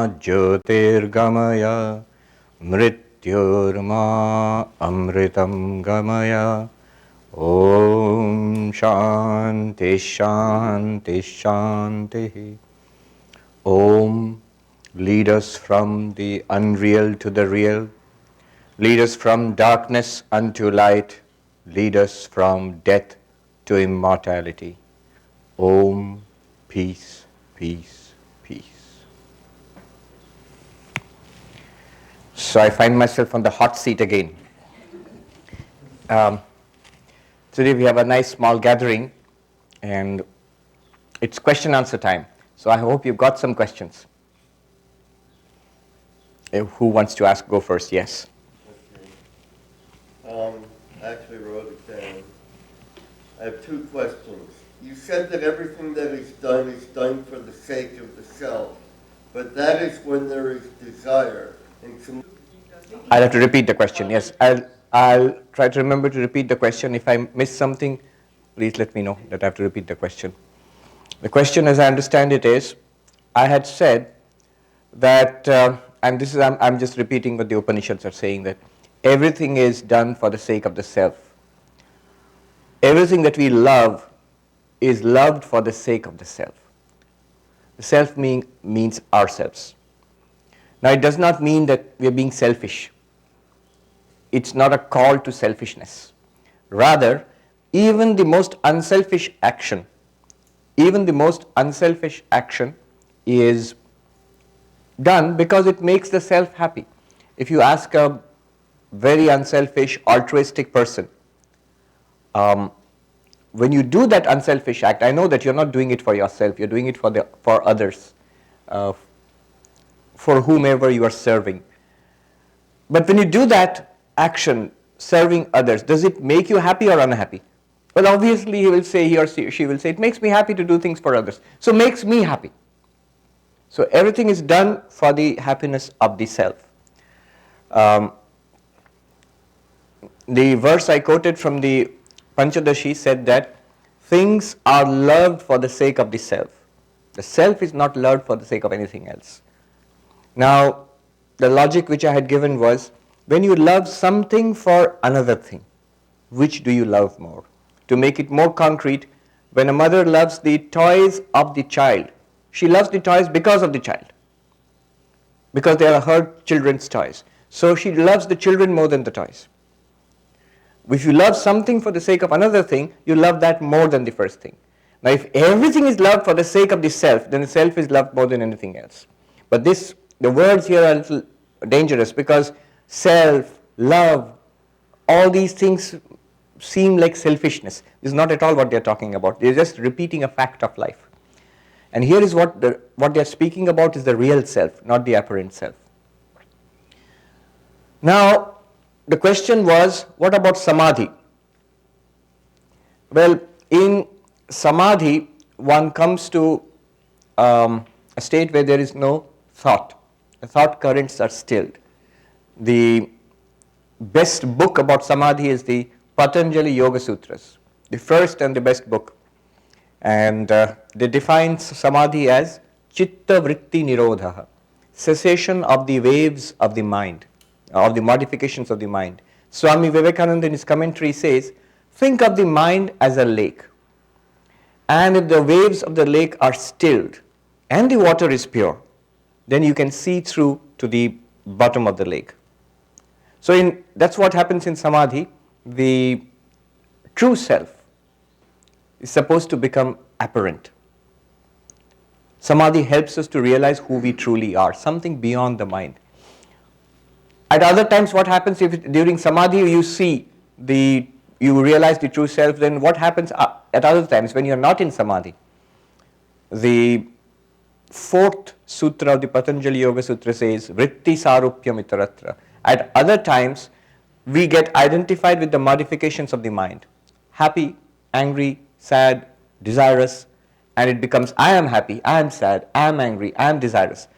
jyotirgamaya mrityurma amritam gamaya. Om Shanti Shanti Shanti. Om, lead us from the unreal to the real. Lead us from darkness unto light. Lead us from death to immortality. Om, peace, peace, peace. So I find myself on the hot seat again. Today we have a nice small gathering and it's question answer time. So I hope you've got some questions. Who wants to ask? Go first. Yes. Okay. I actually wrote it down. I have two questions. You said that everything that is done for the sake of the self, but that is when there is desire. And I'll have to repeat the question. Yes, I'll try to remember to repeat the question. If I miss something, please let me know that I have to repeat the question. The question, as I understand it, is I had said that, and this is I'm just repeating what the Upanishads are saying, that everything is done for the sake of the self. Everything that we love is loved for the sake of the self. The self means ourselves. Now, it does not mean that we are being selfish. It's not a call to selfishness. Rather, even the most unselfish action is done because it makes the self happy. If you ask a very unselfish, altruistic person, when you do that unselfish act, I know that you're not doing it for yourself, you're doing it for others, for whomever you are serving. But when you do that action, serving others, does it make you happy or unhappy? Well, obviously he or she will say, it makes me happy to do things for others. So makes me happy. So everything is done for the happiness of the self. The verse I quoted from the Panchadashi said that things are loved for the sake of the self. The self is not loved for the sake of anything else. Now, the logic which I had given was, when you love something for another thing, which do you love more? To make it more concrete, when a mother loves the toys of the child, she loves the toys because of the child, because they are her children's toys. So she loves the children more than the toys. If you love something for the sake of another thing, you love that more than the first thing. Now, if everything is loved for the sake of the self, then the self is loved more than anything else. But the words here are a little dangerous because self, love, all these things seem like selfishness. This is not at all what they are talking about. They are just repeating a fact of life. And here is what they are speaking about is the real self, not the apparent self. Now, the question was, what about samadhi? Well, in samadhi, one comes to a state where there is no thought. The thought currents are stilled. The best book about samadhi is the Patanjali Yoga Sutras, the first and the best book. And they define samadhi as chitta vritti nirodha, cessation of the waves of the mind, of the modifications of the mind. Swami Vivekananda in his commentary says, think of the mind as a lake. And if the waves of the lake are stilled and the water is pure, then you can see through to the bottom of the lake. So that's what happens in samadhi. The true self is supposed to become apparent. Samadhi helps us to realize who we truly are, something beyond the mind. At other times, what happens if during samadhi you realize the true self, then what happens at other times when you are not in samadhi? The fourth sutra of the Patanjali Yoga Sutra says, Vritti sarupyam itaratra. At other times, we get identified with the modifications of the mind. Happy, angry, sad, desirous, and it becomes, I am happy, I am sad, I am angry, I am desirous.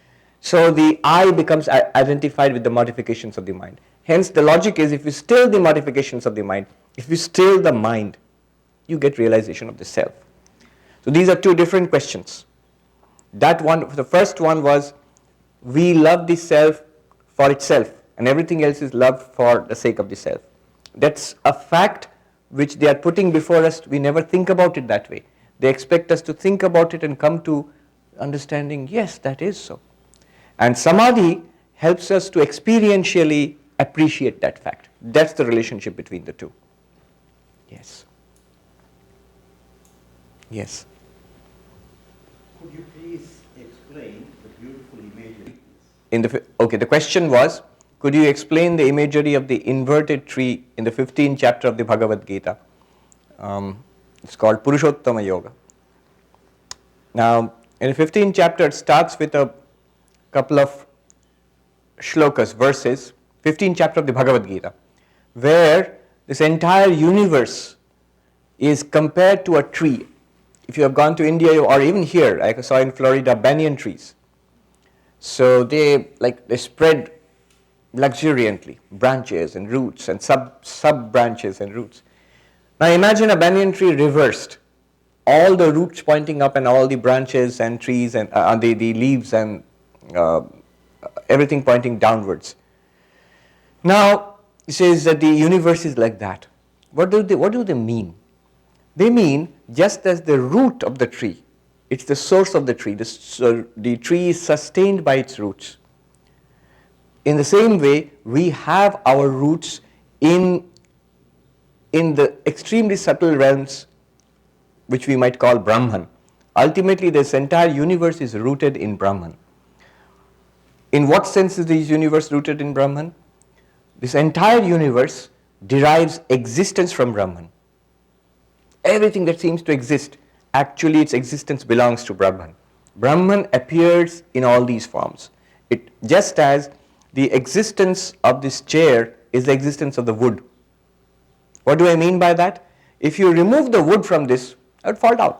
So the I becomes identified with the modifications of the mind. Hence, the logic is, if you still the modifications of the mind, if you still the mind, you get realization of the self. So these are two different questions. That one, the first one was, we love the self for itself and everything else is loved for the sake of the self. That's a fact which they are putting before us. We never think about it that way. They expect us to think about it and come to understanding, yes, that is so. And samadhi helps us to experientially appreciate that fact. That's the relationship between the two. Yes. Yes. Could you please explain the beautiful imagery? The question was, could you explain the imagery of the inverted tree in the 15th chapter of the Bhagavad Gita? It's called Purushottama Yoga. Now, in the 15th chapter, it starts with a couple of shlokas, verses, 15th chapter of the Bhagavad Gita, where this entire universe is compared to a tree. If you have gone to India or even here, like I saw in Florida, banyan trees. So they spread luxuriantly, branches and roots and sub branches and roots. Now imagine a banyan tree reversed, all the roots pointing up and all the branches and trees and the leaves and everything pointing downwards. Now it says that the universe is like that. What do they mean? They mean just as the root of the tree, it's the source of the tree. The tree is sustained by its roots. In the same way, we have our roots in the extremely subtle realms, which we might call Brahman. Ultimately, this entire universe is rooted in Brahman. In what sense is this universe rooted in Brahman? This entire universe derives existence from Brahman. Everything that seems to exist, actually its existence belongs to Brahman. Brahman appears in all these forms. Just as the existence of this chair is the existence of the wood. What do I mean by that? If you remove the wood from this, it would fall down.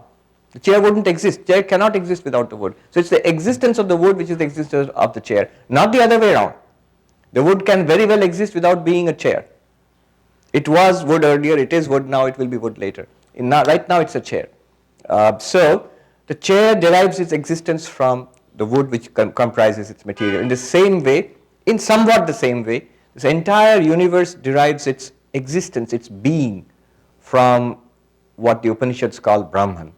The chair wouldn't exist. Chair cannot exist without the wood. So it's the existence of the wood which is the existence of the chair, not the other way around. The wood can very well exist without being a chair. It was wood earlier, it is wood now, it will be wood later. Right now it's a chair. So the chair derives its existence from the wood which comprises its material. In the same way, in somewhat the same way, this entire universe derives its existence, its being, from what the Upanishads call Brahman.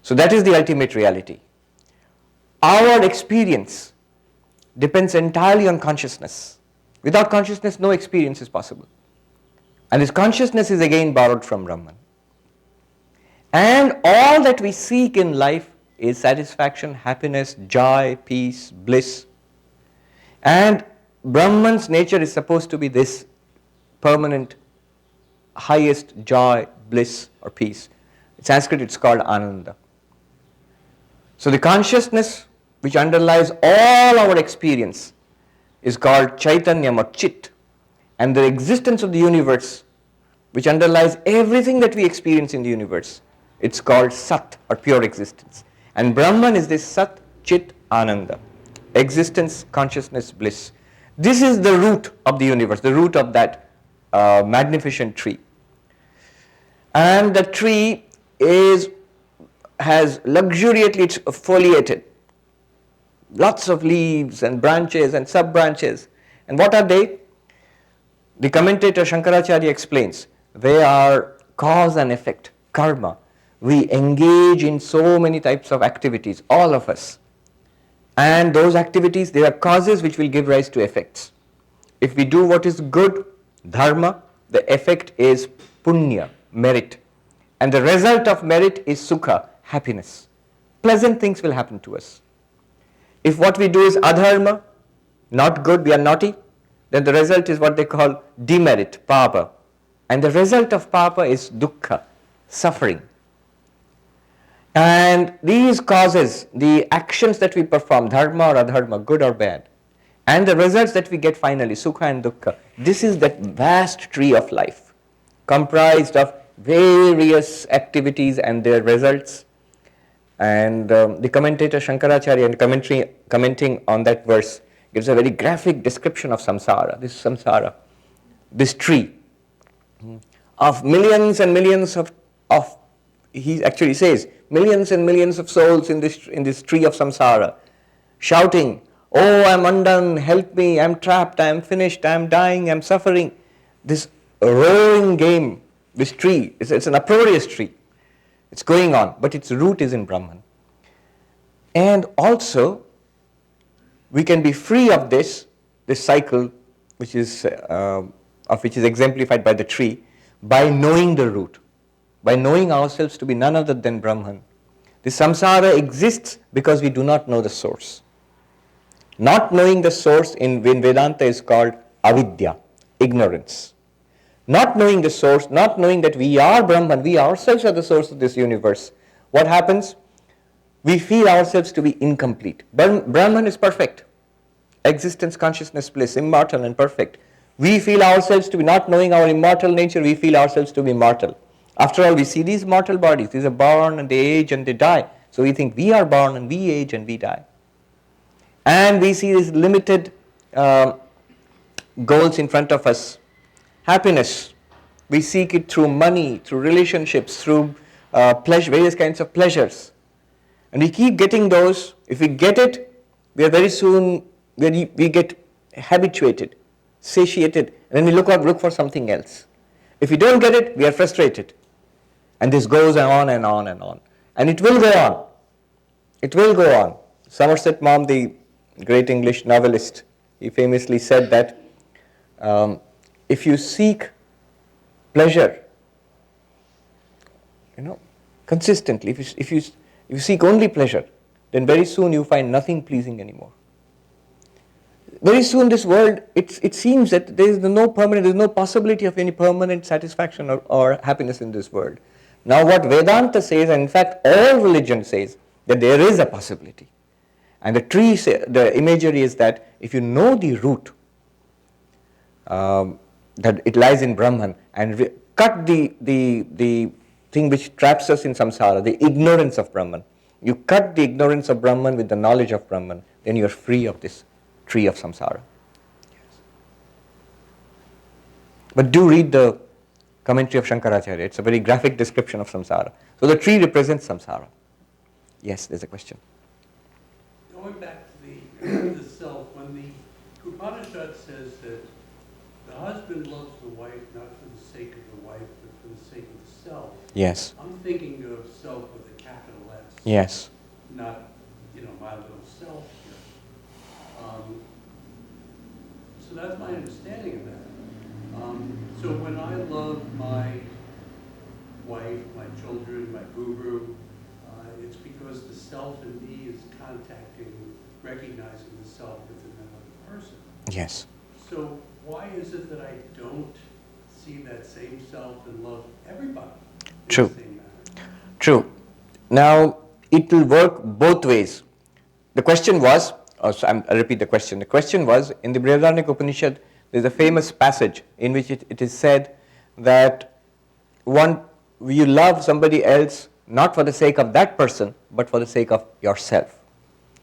So that is the ultimate reality. Our experience depends entirely on consciousness. Without consciousness, no experience is possible. And this consciousness is again borrowed from Brahman. And all that we seek in life is satisfaction, happiness, joy, peace, bliss. And Brahman's nature is supposed to be this permanent, highest joy, bliss or peace. In Sanskrit it's called Ananda. So the consciousness which underlies all our experience is called Chaitanyam or Chit. And the existence of the universe which underlies everything that we experience in the universe, it's called Sat or pure existence. And Brahman is this Sat, Chit, Ananda. Existence, consciousness, bliss. This is the root of the universe, the root of that magnificent tree. And the tree has luxuriantly foliated. Lots of leaves and branches and sub-branches. And what are they? The commentator Shankaracharya explains, they are cause and effect, karma. We engage in so many types of activities, all of us. And those activities, they are causes which will give rise to effects. If we do what is good, dharma, the effect is punya, merit. And the result of merit is sukha, happiness. Pleasant things will happen to us. If what we do is adharma, not good, we are naughty, then the result is what they call demerit, papa. And the result of papa is dukkha, suffering. And these causes, the actions that we perform, dharma or adharma, good or bad, and the results that we get finally, sukha and dukkha, this is that vast tree of life, comprised of various activities and their results. And the commentator Shankaracharya, in commenting on that verse, gives a very graphic description of samsara, this tree of millions and millions of he actually says, millions and millions of souls in this tree of samsara, shouting, Oh, I'm undone, help me, I'm trapped, I'm finished, I'm dying, I'm suffering. This roaring game, this tree, it's an uproarious tree. It's going on, but its root is in Brahman. And also, we can be free of this cycle, which is exemplified by the tree, by knowing the root, by knowing ourselves to be none other than Brahman. The samsara exists because we do not know the source. Not knowing the source in Vedanta is called avidya, ignorance. Not knowing the source, not knowing that we are Brahman, we ourselves are the source of this universe. What happens? We feel ourselves to be incomplete. Brahman is perfect. Existence, consciousness, bliss, immortal and perfect. We feel ourselves to be, not knowing our immortal nature, we feel ourselves to be mortal. After all, we see these mortal bodies. These are born and they age and they die. So we think we are born and we age and we die. And we see these limited goals in front of us. Happiness. We seek it through money, through relationships, through pleasure, various kinds of pleasures. And we keep getting those. If we get it, we are very soon, we get habituated, satiated, and then we look for something else. If we don't get it, we are frustrated. And this goes on and on and on. And it will go on. It will go on. Somerset Maugham, the great English novelist, he famously said that if you seek pleasure, consistently, if you seek only pleasure, then very soon you find nothing pleasing anymore. Very soon this world, it seems that there is no possibility of any permanent satisfaction or happiness in this world. Now what Vedanta says, and in fact all religion says, that there is a possibility. And the imagery is that if you know the root, that it lies in Brahman, and cut the thing which traps us in samsara, the ignorance of Brahman. You cut the ignorance of Brahman with the knowledge of Brahman, then you are free of this tree of samsara. Yes. But do read the commentary of Shankaracharya. It's a very graphic description of samsara. So the tree represents samsara. Yes, there's a question. Going back to the self, when the Upanishad says that the husband loves the wife not for the sake of the wife, but for the sake of the self. Yes. I'm thinking of self with a capital S. Yes. Not, my little self here. So that's my understanding of that. So when I love my wife, my children, my guru, it's because the self in me is recognizing the self within another person. Yes. So why is it that I don't see that same self and love everybody in True. the same manner? True. Now, it will work both ways. The question was, I'll repeat the question. The question was, in the Brihadaranyaka Upanishad, there's a famous passage in which it is said that you love somebody else not for the sake of that person, but for the sake of yourself.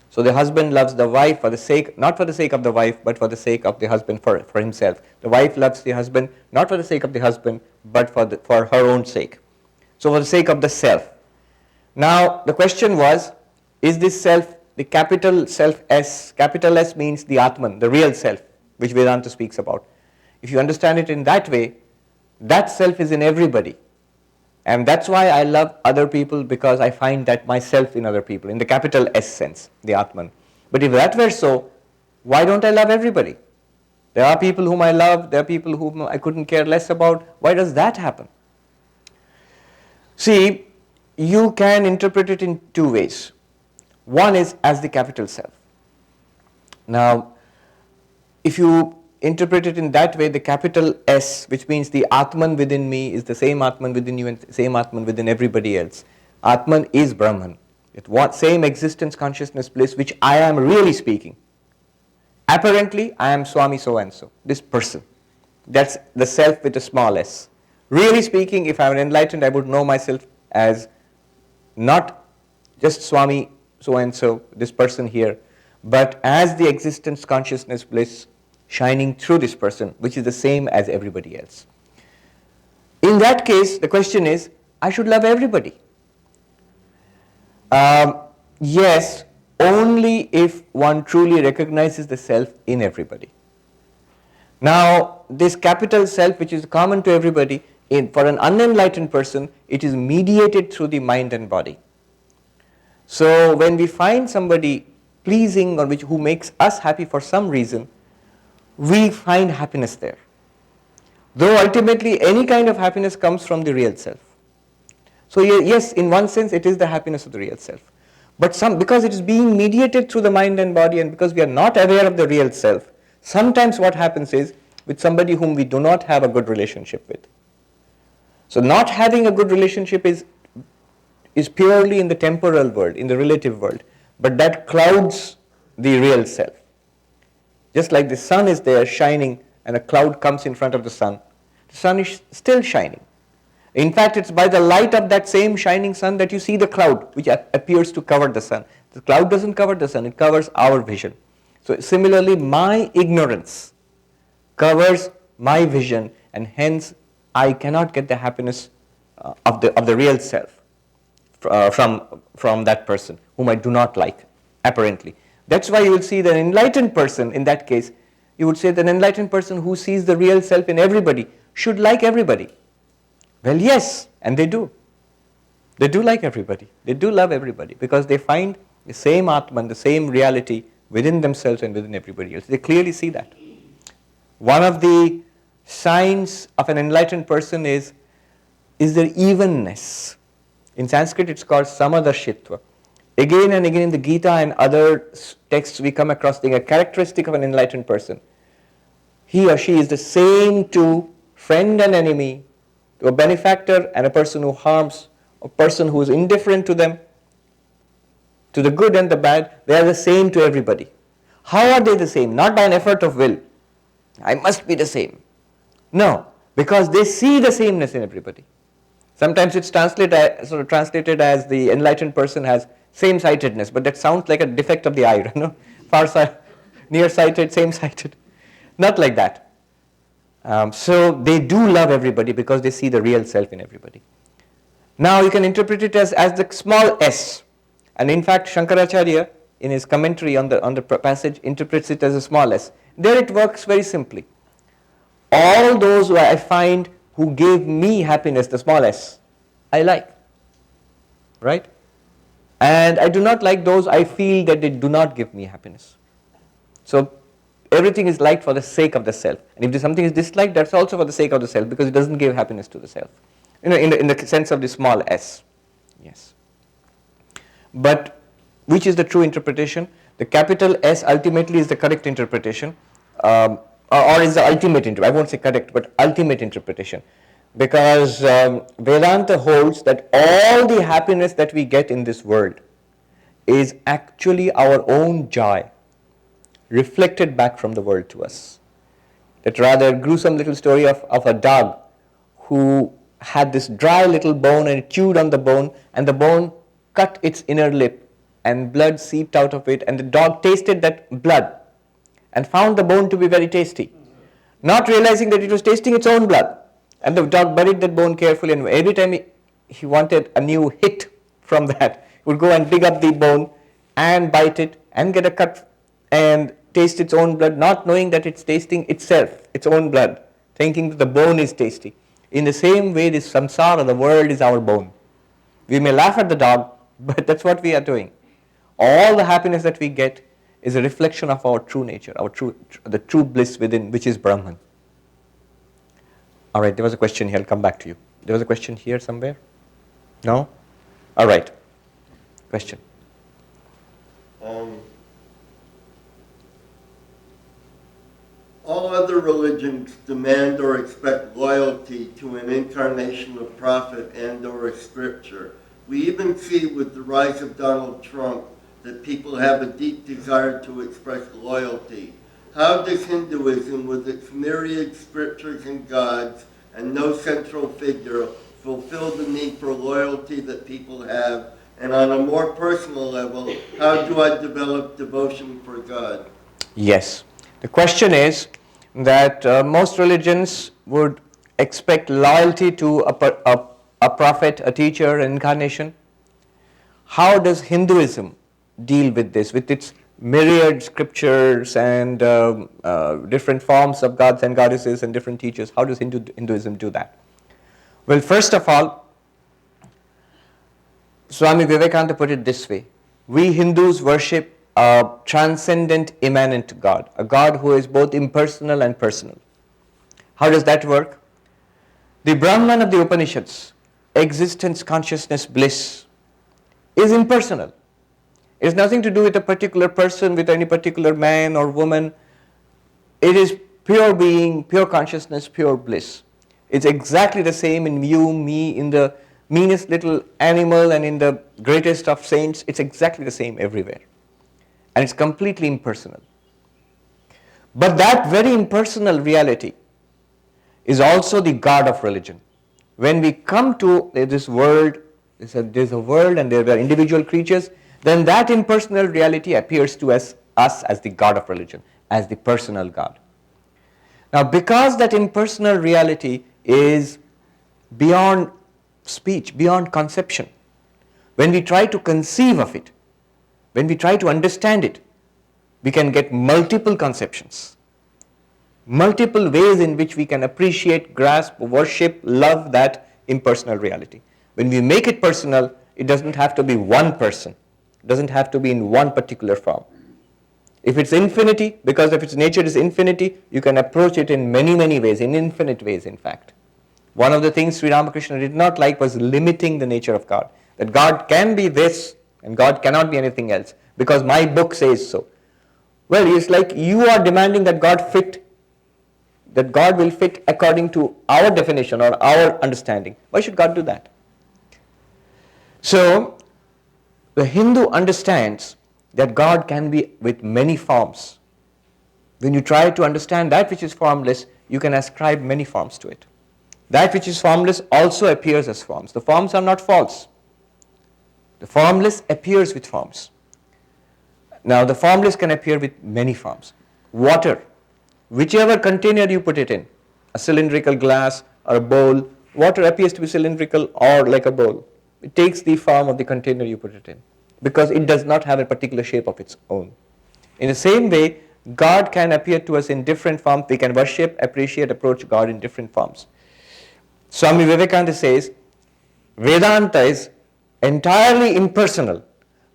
So the husband loves the wife not for the sake of the wife, but for the sake of the husband for himself. The wife loves the husband not for the sake of the husband, but for her own sake. So for the sake of the self. Now the question was, is this self the capital self S? Capital S means the Atman, the real self, which Vedanta speaks about. If you understand it in that way, that self is in everybody. And that's why I love other people, because I find that myself in other people, in the capital S sense, the Atman. But if that were so, why don't I love everybody? There are people whom I love, there are people whom I couldn't care less about. Why does that happen? See, you can interpret it in two ways. One is as the capital self. Now, if you interpret it in that way, the capital S, which means the Atman within me is the same Atman within you and the same Atman within everybody else. Atman is Brahman. Same existence, consciousness, bliss, which I am really speaking. Apparently, I am Swami so-and-so, this person. That's the self with a small s. Really speaking, if I were enlightened, I would know myself as not just Swami so-and-so, this person here, but as the existence, consciousness, bliss, shining through this person, which is the same as everybody else. In that case, the question is, I should love everybody. Yes, only if one truly recognizes the self in everybody. Now, this capital self, which is common to everybody, for an unenlightened person, it is mediated through the mind and body. So, when we find somebody pleasing or who makes us happy for some reason, we find happiness there. Though ultimately any kind of happiness comes from the real self. So yes, in one sense it is the happiness of the real self. But because it is being mediated through the mind and body, and because we are not aware of the real self, sometimes what happens is with somebody whom we do not have a good relationship with. So not having a good relationship is purely in the temporal world, in the relative world, but that clouds the real self. Just like the sun is there shining and a cloud comes in front of the sun is still shining. In fact, it's by the light of that same shining sun that you see the cloud, which appears to cover the sun. The cloud doesn't cover the sun, it covers our vision. So similarly, my ignorance covers my vision, and hence I cannot get the happiness of the real self from that person whom I do not like, apparently. That's why you will see that an enlightened person, in that case, you would say that an enlightened person who sees the real self in everybody should like everybody. Well, yes, and they do. They do like everybody. They do love everybody because they find the same Atman, the same reality within themselves and within everybody else. They clearly see that. One of the signs of an enlightened person is their evenness. In Sanskrit, it's called samadarshitva. Again and again in the Gita and other texts, we come across a characteristic of an enlightened person. He or she is the same to friend and enemy, to a benefactor and a person who harms, a person who is indifferent to them, to the good and the bad. They are the same to everybody. How are they the same? Not by an effort of will. I must be the same. No, because they see the sameness in everybody. Sometimes it's translated as the enlightened person has same-sightedness, but that sounds like a defect of the eye, near-sighted, same-sighted. Not like that. So they do love everybody because they see the real self in everybody. Now you can interpret it as the small s. And in fact, Shankaracharya, in his commentary on the passage, interprets it as a small s. There it works very simply. All those who I find who gave me happiness, the small s, I like. Right? And I do not like those I feel that they do not give me happiness. So everything is liked for the sake of the self. And if something is disliked, that's also for the sake of the self, because it doesn't give happiness to the self. In the sense of the small s. Yes. But which is the true interpretation? The capital S ultimately is the correct interpretation, or is the ultimate interpretation. I won't say correct, but ultimate interpretation. Because Vedanta holds that all the happiness that we get in this world is actually our own joy, reflected back from the world to us. That rather gruesome little story of a dog who had this dry little bone and it chewed on the bone, and the bone cut its inner lip and blood seeped out of it, and the dog tasted that blood and found the bone to be very tasty, not realizing that it was tasting its own blood. And the dog buried that bone carefully, and every time he wanted a new hit from that, he would go and dig up the bone and bite it and get a cut and taste its own blood, not knowing that it's tasting itself, its own blood, thinking that the bone is tasty. In the same way, this samsara, the world, is our bone. We may laugh at the dog, but that's what we are doing. All the happiness that we get is a reflection of our true nature, the true bliss within, which is Brahman. All right, there was a question here. I'll come back to you. There was a question here somewhere? No? All right. Question. All other religions demand or expect loyalty to an incarnation of prophet and or a scripture. We even see with the rise of Donald Trump that people have a deep desire to express loyalty. How does Hinduism, with its myriad scriptures and gods and no central figure, fulfill the need for loyalty that people have? And on a more personal level, how do I develop devotion for God? Yes. The question is that most religions would expect loyalty to a prophet, a teacher, an incarnation. How does Hinduism deal with this, with its myriad scriptures and different forms of gods and goddesses and different teachers? How does Hinduism do that? Well, first of all, Swami Vivekananda put it this way: we Hindus worship a transcendent, immanent God, a God who is both impersonal and personal. How does that work? The Brahman of the Upanishads, existence, consciousness, bliss, is impersonal. It has nothing to do with a particular person, with any particular man or woman. It is pure being, pure consciousness, pure bliss. It's exactly the same in you, me, in the meanest little animal and in the greatest of saints. It's exactly the same everywhere. And it's completely impersonal. But that very impersonal reality is also the God of religion. When we come to this world, there's a world and there are individual creatures, then that impersonal reality appears to us as the God of religion, as the personal God. Now, because that impersonal reality is beyond speech, beyond conception, when we try to conceive of it, when we try to understand it, we can get multiple conceptions, multiple ways in which we can appreciate, grasp, worship, love that impersonal reality. When we make it personal, it doesn't have to be one person. It doesn't have to be in one particular form. If it's infinity, because of its nature is infinity, you can approach it in many, many ways, in infinite ways, in fact. One of the things Sri Ramakrishna did not like was limiting the nature of God. That God can be this and God cannot be anything else because my book says so. Well, it's like you are demanding that God will fit according to our definition or our understanding. Why should God do that? So, the Hindu understands that God can be with many forms. When you try to understand that which is formless, you can ascribe many forms to it. That which is formless also appears as forms. The forms are not false. The formless appears with forms. Now, the formless can appear with many forms. Water, whichever container you put it in, a cylindrical glass or a bowl, water appears to be cylindrical or like a bowl. It takes the form of the container you put it in because it does not have a particular shape of its own. In the same way, God can appear to us in different forms. We can worship, appreciate, approach God in different forms. Swami Vivekananda says, Vedanta is entirely impersonal,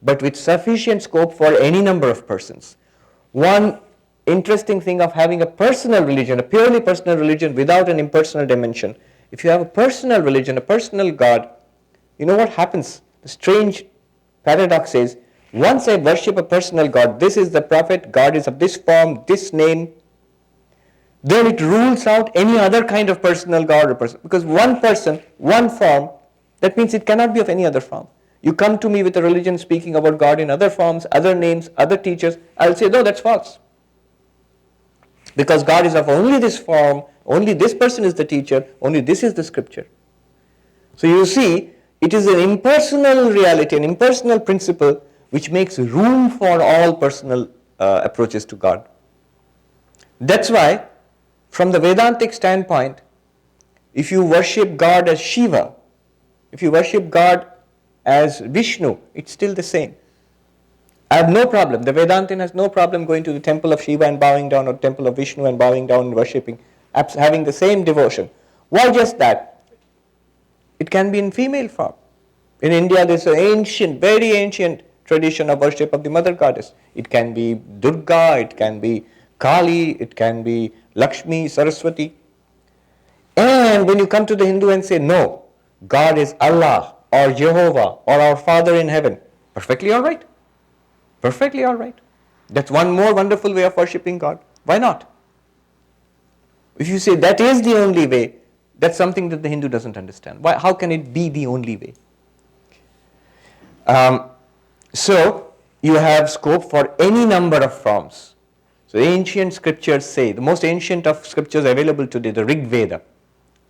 but with sufficient scope for any number of persons. One interesting thing of having a personal religion, a purely personal religion without an impersonal dimension, if you have a personal religion, a personal God, you know what happens? The strange paradox is, once I worship a personal God, this is the prophet, God is of this form, this name, then it rules out any other kind of personal God or person. Because one person, one form, that means it cannot be of any other form. You come to me with a religion speaking about God in other forms, other names, other teachers, I'll say, no, that's false. Because God is of only this form, only this person is the teacher, only this is the scripture. So you see, it is an impersonal reality, an impersonal principle which makes room for all personal approaches to God. That's why, from the Vedantic standpoint, if you worship God as Shiva, if you worship God as Vishnu, it's still the same. I have no problem. The Vedantin has no problem going to the temple of Shiva and bowing down, or temple of Vishnu and bowing down and worshipping, having the same devotion. Why just that? It can be in female form. In India, there's an ancient, very ancient tradition of worship of the mother goddess. It can be Durga, it can be Kali, it can be Lakshmi, Saraswati. And when you come to the Hindu and say, no, God is Allah or Jehovah or our Father in heaven, perfectly all right. Perfectly all right. That's one more wonderful way of worshipping God. Why not? If you say that is the only way, that's something that the Hindu doesn't understand. Why? How can it be the only way? So, you have scope for any number of forms. So, ancient scriptures say, the most ancient of scriptures available today, the Rig Veda.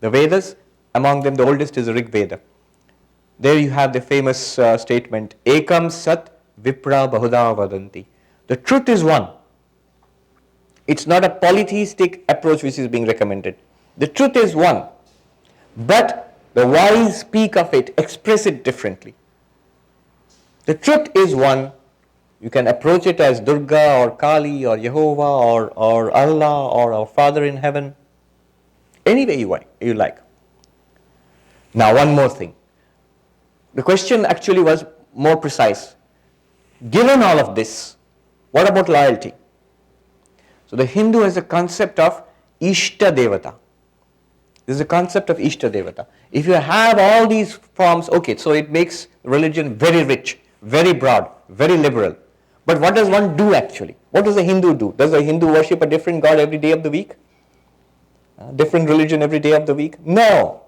The Vedas, among them the oldest is the Rig Veda. There you have the famous statement, Ekam Sat Vipra Bahuda Vadanti. The truth is one. It's not a polytheistic approach which is being recommended. The truth is one. But the wise speak of it, express it differently. The truth is one, You can approach it as Durga or Kali or Jehovah or Allah or our Father in heaven. Any way you like. Now one more thing. The question actually was more precise. Given all of this, what about loyalty? So the Hindu has a concept of Ishta Devata. This is a concept of Ishta Devata. If you have all these forms, okay, so it makes religion very rich, very broad, very liberal. But what does one do actually? What does a Hindu do? Does a Hindu worship a different god every day of the week? Different religion every day of the week? No.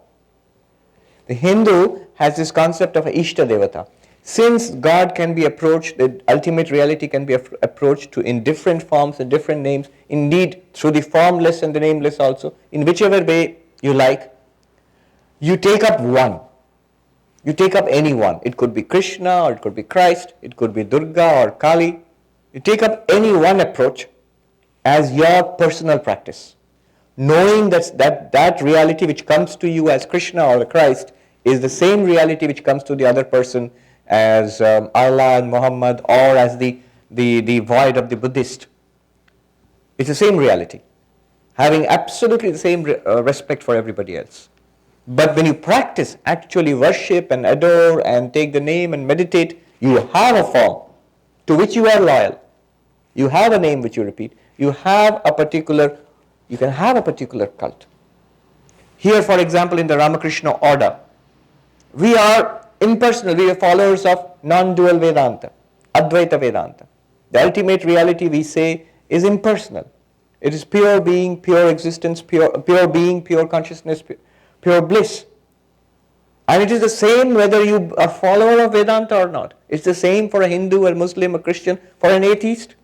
The Hindu has this concept of Ishta Devata. Since God can be approached, the ultimate reality can be approached in different forms and different names, indeed through the formless and the nameless also, in whichever way you like, you take up one. You take up any one. It could be Krishna or it could be Christ, it could be Durga or Kali. You take up any one approach as your personal practice, knowing that reality which comes to you as Krishna or Christ is the same reality which comes to the other person as Allah and Muhammad or as the void of the Buddhist. It's the same reality, having absolutely the same respect for everybody else. But when you practice, actually worship and adore and take the name and meditate, you have a form to which you are loyal. You have a name which you repeat. You can have a particular cult. Here, for example, in the Ramakrishna order, we are impersonal. We are followers of non-dual Vedanta, Advaita Vedanta. The ultimate reality, we say, is impersonal. It is pure being, pure existence, pure being, pure consciousness, pure bliss. And it is the same whether you are a follower of Vedanta or not. It's the same for a Hindu, a Muslim, a Christian, for an atheist.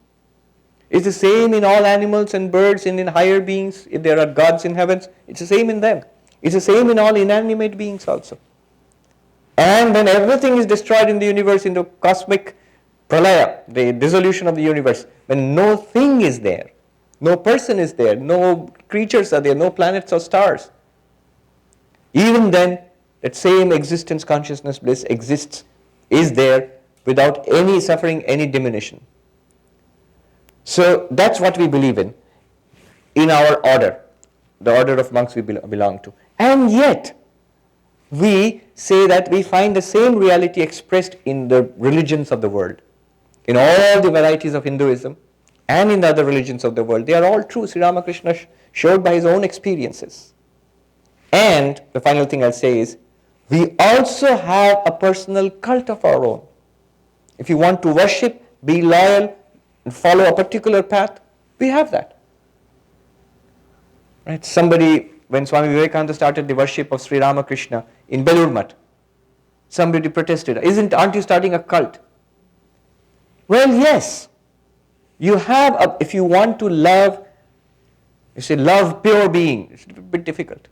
It's the same in all animals and birds and in higher beings. If there are gods in heavens, it's the same in them. It's the same in all inanimate beings also. And when everything is destroyed in the universe, in the cosmic pralaya, the dissolution of the universe, when no thing is there, no person is there, no creatures are there, no planets or stars, even then, that same existence, consciousness, bliss exists, is there without any suffering, any diminution. So that's what we believe in our order, the order of monks we belong to. And yet, we say that we find the same reality expressed in the religions of the world. In all the varieties of Hinduism and in the other religions of the world, they are all true. Sri Ramakrishna showed by his own experiences. And the final thing I'll say is, we also have a personal cult of our own. If you want to worship, be loyal, and follow a particular path, we have that. Right? Somebody, when Swami Vivekananda started the worship of Sri Ramakrishna in Belur Math, somebody protested, aren't you starting a cult? Well, yes. You have, if you want to love, you say love pure being. It's a bit difficult.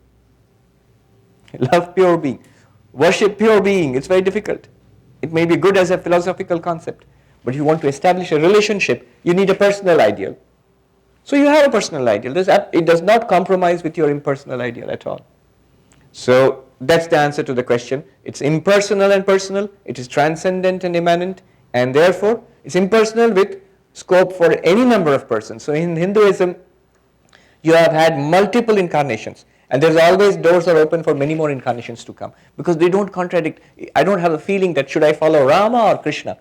Love pure being. Worship pure being. It's very difficult. It may be good as a philosophical concept. But if you want to establish a relationship, you need a personal ideal. So you have a personal ideal. It does not compromise with your impersonal ideal at all. So that's the answer to the question. It's impersonal and personal. It is transcendent and immanent. And therefore, it's impersonal with scope for any number of persons. So in Hinduism, you have had multiple incarnations. And there's always doors are open for many more incarnations to come. Because they don't contradict. I don't have a feeling that should I follow Rama or Krishna.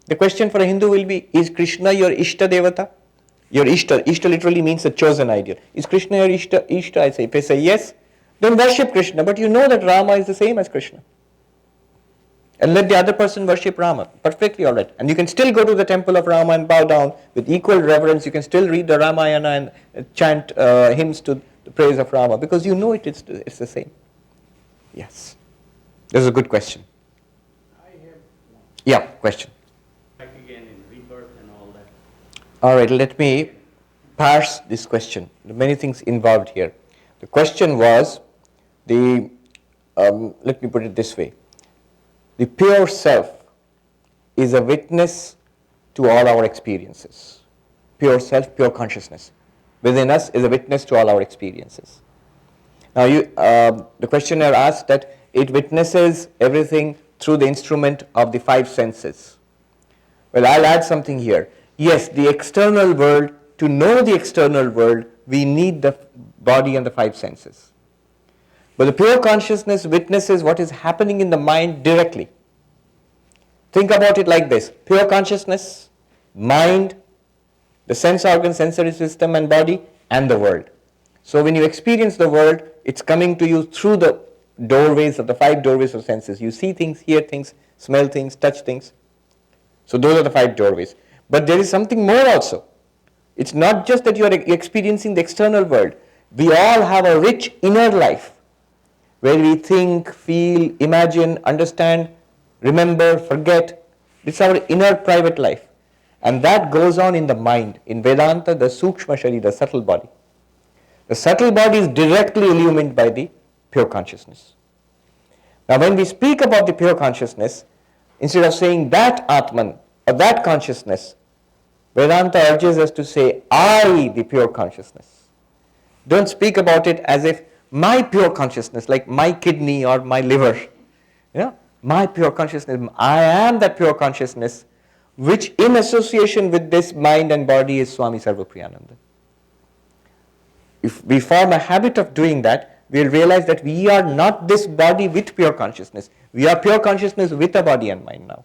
The question for a Hindu will be, is Krishna your Ishta Devata? Your Ishta. Ishta literally means the chosen ideal. Is Krishna your Ishta? If I say yes, then worship Krishna. But you know that Rama is the same as Krishna. And let the other person worship Rama. Perfectly alright. And you can still go to the temple of Rama and bow down with equal reverence. You can still read the Ramayana and chant hymns to the praise of Rama. Because you know it's the same. Yes. This is a good question. I have one. Yeah, question. Back again in rebirth and all that. All right, let me parse this question. There are many things involved here. The question was, let me put it this way. The pure self is a witness to all our experiences. Pure self, pure consciousness within us is a witness to all our experiences. Now, the questioner asked that it witnesses everything through the instrument of the five senses. Well, I'll add something here. Yes, the external world, to know the external world, we need the body and the five senses. But the pure consciousness witnesses what is happening in the mind directly. Think about it like this. Pure consciousness, mind, the sense organ, sensory system and body, and the world. So when you experience the world, it's coming to you through the doorways of the five doorways of senses. You see things, hear things, smell things, touch things. So those are the five doorways. But there is something more also. It's not just that you are experiencing the external world. We all have a rich inner life where we think, feel, imagine, understand, remember, forget. It's our inner private life. And that goes on in the mind. In Vedanta, the Sukshma Shari, the subtle body. The subtle body is directly illumined by the pure consciousness. Now when we speak about the pure consciousness, instead of saying that Atman or that consciousness, Vedanta urges us to say, I, the pure consciousness. Don't speak about it as if my pure consciousness, like my kidney or my liver. My pure consciousness, I am that pure consciousness, which in association with this mind and body is Swami Sarvapriyananda. If we form a habit of doing that, we'll realize that we are not this body with pure consciousness. We are pure consciousness with a body and mind now.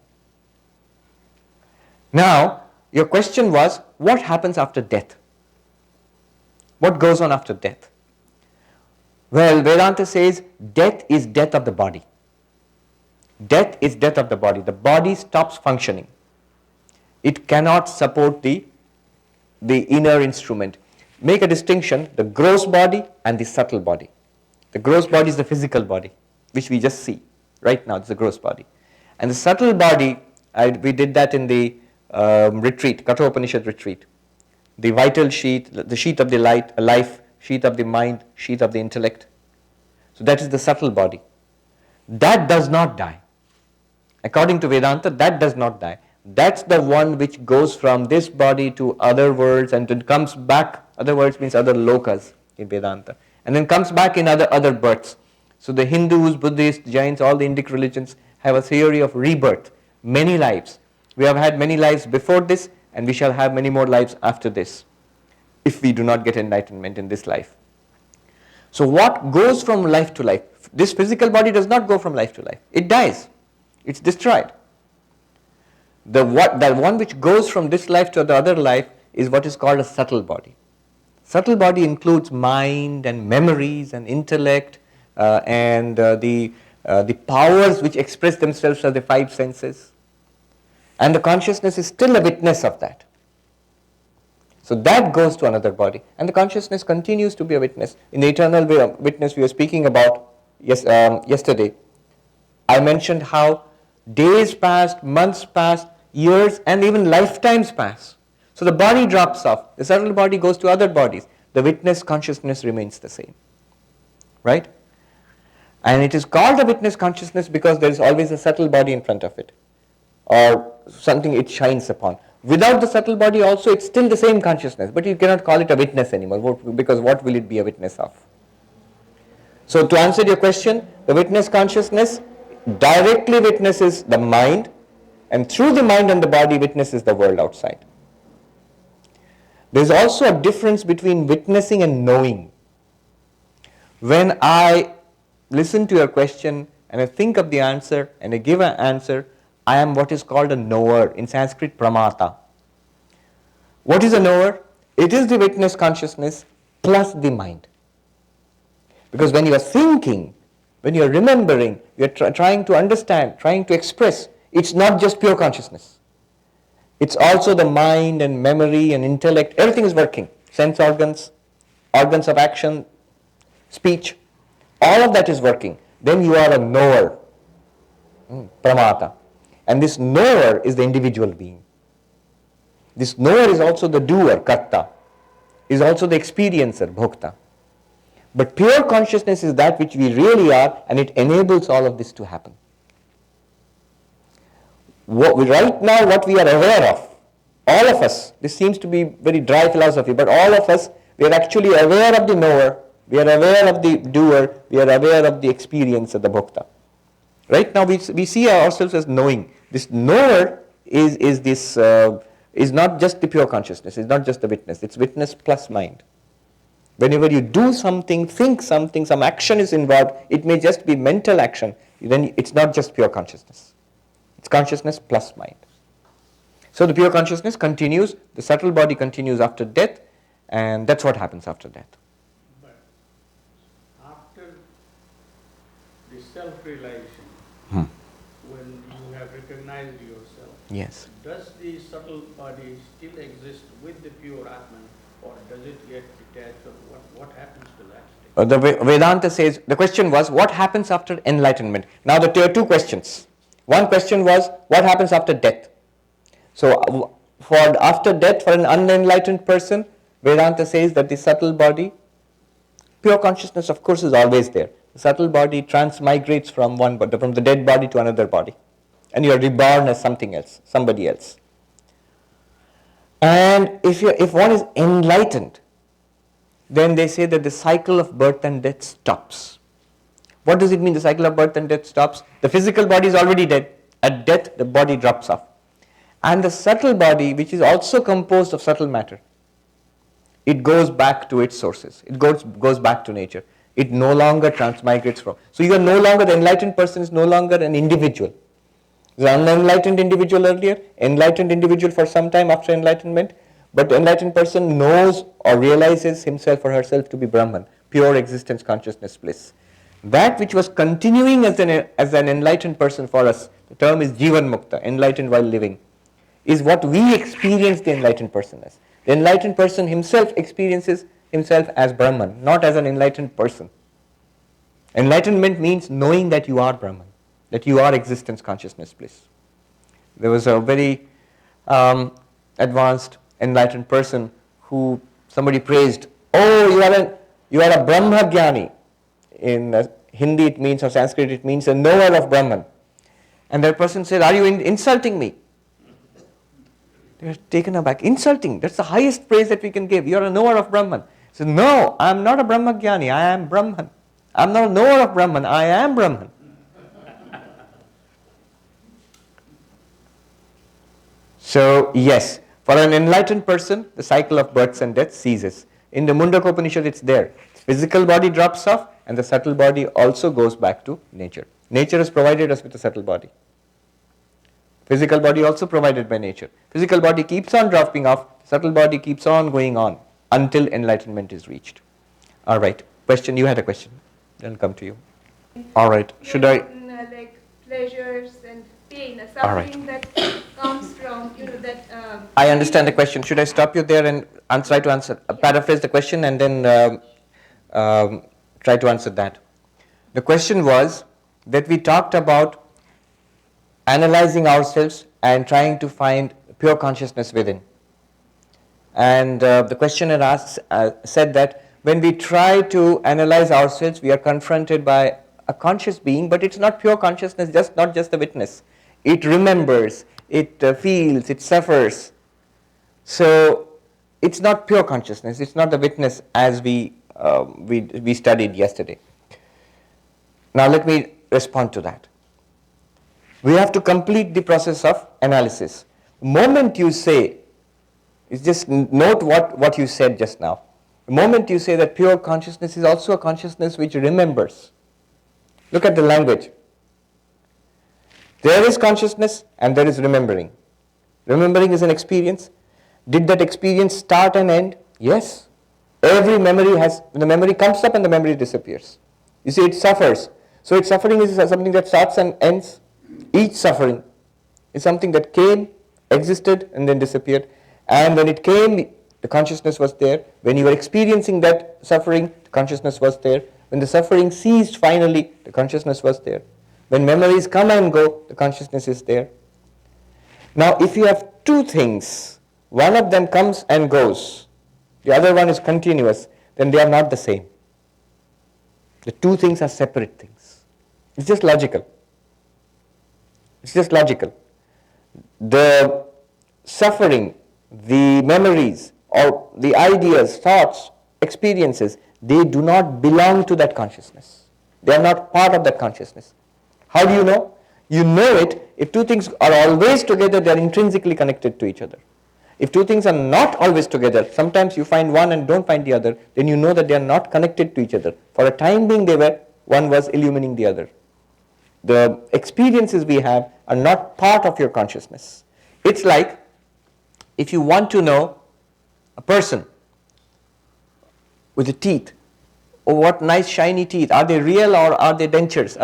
Now, your question was, what happens after death? What goes on after death? Well, Vedanta says death is death of the body. Death is death of the body. The body stops functioning. It cannot support the inner instrument. Make a distinction, the gross body and the subtle body. The gross body is the physical body, which we just see. Right now, it's the gross body. And the subtle body, we did that in the retreat, Kathopanishad retreat. The vital sheath, the sheath of the life, sheath of the mind, sheath of the intellect. So that is the subtle body. That does not die. According to Vedanta, that does not die. That's the one which goes from this body to other worlds and then comes back. Other worlds means other lokas in Vedanta. And then comes back in other births. So the Hindus, Buddhists, Jains, all the Indic religions have a theory of rebirth. Many lives. We have had many lives before this and we shall have many more lives after this, if we do not get enlightenment in this life. So what goes from life to life? This physical body does not go from life to life. It dies. It's destroyed. The one which goes from this life to the other life is what is called a subtle body. Subtle body includes mind and memories and intellect and the powers which express themselves as the five senses. And the consciousness is still a witness of that. So that goes to another body. And the consciousness continues to be a witness. In the eternal witness we were speaking about yesterday, I mentioned how days passed, months passed, years and even lifetimes pass. So the body drops off. The subtle body goes to other bodies. The witness consciousness remains the same. Right? And it is called a witness consciousness because there is always a subtle body in front of it. Or something it shines upon. Without the subtle body also, it's still the same consciousness. But you cannot call it a witness anymore. Because what will it be a witness of? So to answer your question, the witness consciousness directly witnesses the mind. And through the mind and the body witnesses the world outside. There is also a difference between witnessing and knowing. When I listen to your question and I think of the answer and I give an answer, I am what is called a knower, in Sanskrit pramata. What is a knower? It is the witness consciousness plus the mind. Because when you are thinking, when you are remembering, you are trying to understand, trying to express, it's not just pure consciousness. It's also the mind and memory and intellect, everything is working. Sense organs, organs of action, speech, all of that is working. Then you are a knower, pramata. And this knower is the individual being. This knower is also the doer, karta, is also the experiencer, bhokta. But pure consciousness is that which we really are, and it enables all of this to happen. Right now, what we are aware of, all of us, this seems to be very dry philosophy, but all of us, we are actually aware of the knower, we are aware of the doer, we are aware of the experiencer, the bhokta. Right now, we see ourselves as knowing. This knower is not just the pure consciousness, it's not just the witness, it's witness plus mind. Whenever you do something, think something, some action is involved, it may just be mental action, then it's not just pure consciousness. It's consciousness plus mind. So the pure consciousness continues, the subtle body continues after death, and that's what happens after death. But after the self-realization, when you have recognized yourself, Yes. does the subtle body still exist with the pure Atman, or does it get detached, or what happens to that state? The Vedanta says, the question was, what happens after enlightenment? Now there are two questions. One question was, what happens after death? So for after death, for an unenlightened person, Vedanta says that the subtle body, pure consciousness of course is always there. The subtle body transmigrates from from the dead body to another body. And you are reborn as something else, somebody else. And if one is enlightened, then they say that the cycle of birth and death stops. What does it mean, the cycle of birth and death stops? The physical body is already dead. At death, the body drops off. And the subtle body, which is also composed of subtle matter, it goes back to its sources. It goes back to nature. It no longer transmigrates from. So you are no longer, the enlightened person is no longer an individual. The unenlightened individual earlier, enlightened individual for some time after enlightenment, but the enlightened person knows or realizes himself or herself to be Brahman, pure existence, consciousness, bliss. That which was continuing as an enlightened person for us, the term is Jivan Mukta, enlightened while living, is what we experience the enlightened person as. The enlightened person himself experiences himself as Brahman, not as an enlightened person. Enlightenment means knowing that you are Brahman, that you are existence, consciousness, bliss. There was a very advanced enlightened person who somebody praised, oh, you are a Brahmagyani. In Hindi it means, or Sanskrit it means a knower of Brahman. And that person said, are you insulting me? They were taken aback. Insulting, that's the highest praise that we can give. You are a knower of Brahman. He said, no, I am not a Brahmagyani, I am Brahman. I am not a knower of Brahman, I am Brahman. So yes, for an enlightened person, the cycle of births and deaths ceases. In the Mundaka Upanishad it's there. Physical body drops off and the subtle body also goes back to nature. Nature has provided us with a subtle body. Physical body also provided by nature. Physical body keeps on dropping off, subtle body keeps on going on until enlightenment is reached. Alright, question, you had a question. Then come to you. Alright, should I... Like pleasures and pain, a All right. suffering that comes from, that... I understand the question. Should I stop you there and try to answer, paraphrase the question and then try to answer that? The question was that we talked about analyzing ourselves and trying to find pure consciousness within. And the questioner said that when we try to analyze ourselves, we are confronted by a conscious being, but it's not pure consciousness, not just the witness. It remembers, it feels, it suffers. So it's not pure consciousness, it's not the witness as we studied yesterday. Now let me respond to that. We have to complete the process of analysis. The moment you say, just note what you said just now. The moment you say that pure consciousness is also a consciousness which remembers. Look at the language. There is consciousness and there is remembering. Remembering is an experience. Did that experience start and end? Yes. Every memory the memory comes up and the memory disappears. You see, it suffers. So its suffering is something that starts and ends. Each suffering is something that came, existed, and then disappeared. And when it came, the consciousness was there. When you were experiencing that suffering, the consciousness was there. When the suffering ceased finally, the consciousness was there. When memories come and go, the consciousness is there. Now, if you have two things, one of them comes and goes, the other one is continuous, then they are not the same. The two things are separate things. It's just logical. It's just logical. The suffering, the memories, or the ideas, thoughts, experiences, they do not belong to that consciousness. They are not part of that consciousness. How do you know? You know it. If two things are always together, they are intrinsically connected to each other. If two things are not always together, sometimes you find one and don't find the other, then you know that they are not connected to each other. For a time being they were, one was illumining the other. The experiences we have are not part of your consciousness. It's like if you want to know a person with the teeth, oh what nice shiny teeth, are they real or are they dentures?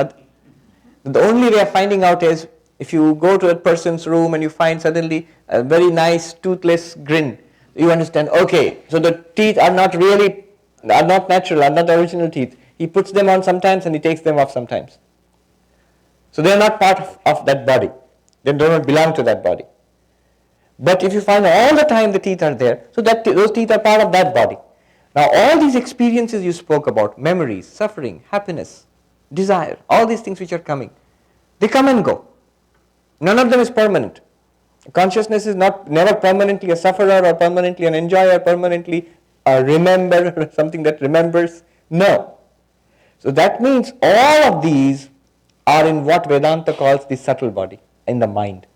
The only way of finding out is if you go to a person's room and you find suddenly a very nice toothless grin, you understand, okay, so the teeth are not really, are not natural, are not original teeth. He puts them on sometimes and he takes them off sometimes. So they are not part of that body. They do not belong to that body. But if you find all the time the teeth are there, so that those teeth are part of that body. Now all these experiences you spoke about, memories, suffering, happiness, desire, all these things which are coming, they come and go. None of them is permanent. Consciousness is never permanently a sufferer or permanently an enjoyer, permanently a remember, something that remembers. No. So that means all of these are in what Vedanta calls the subtle body, in the mind.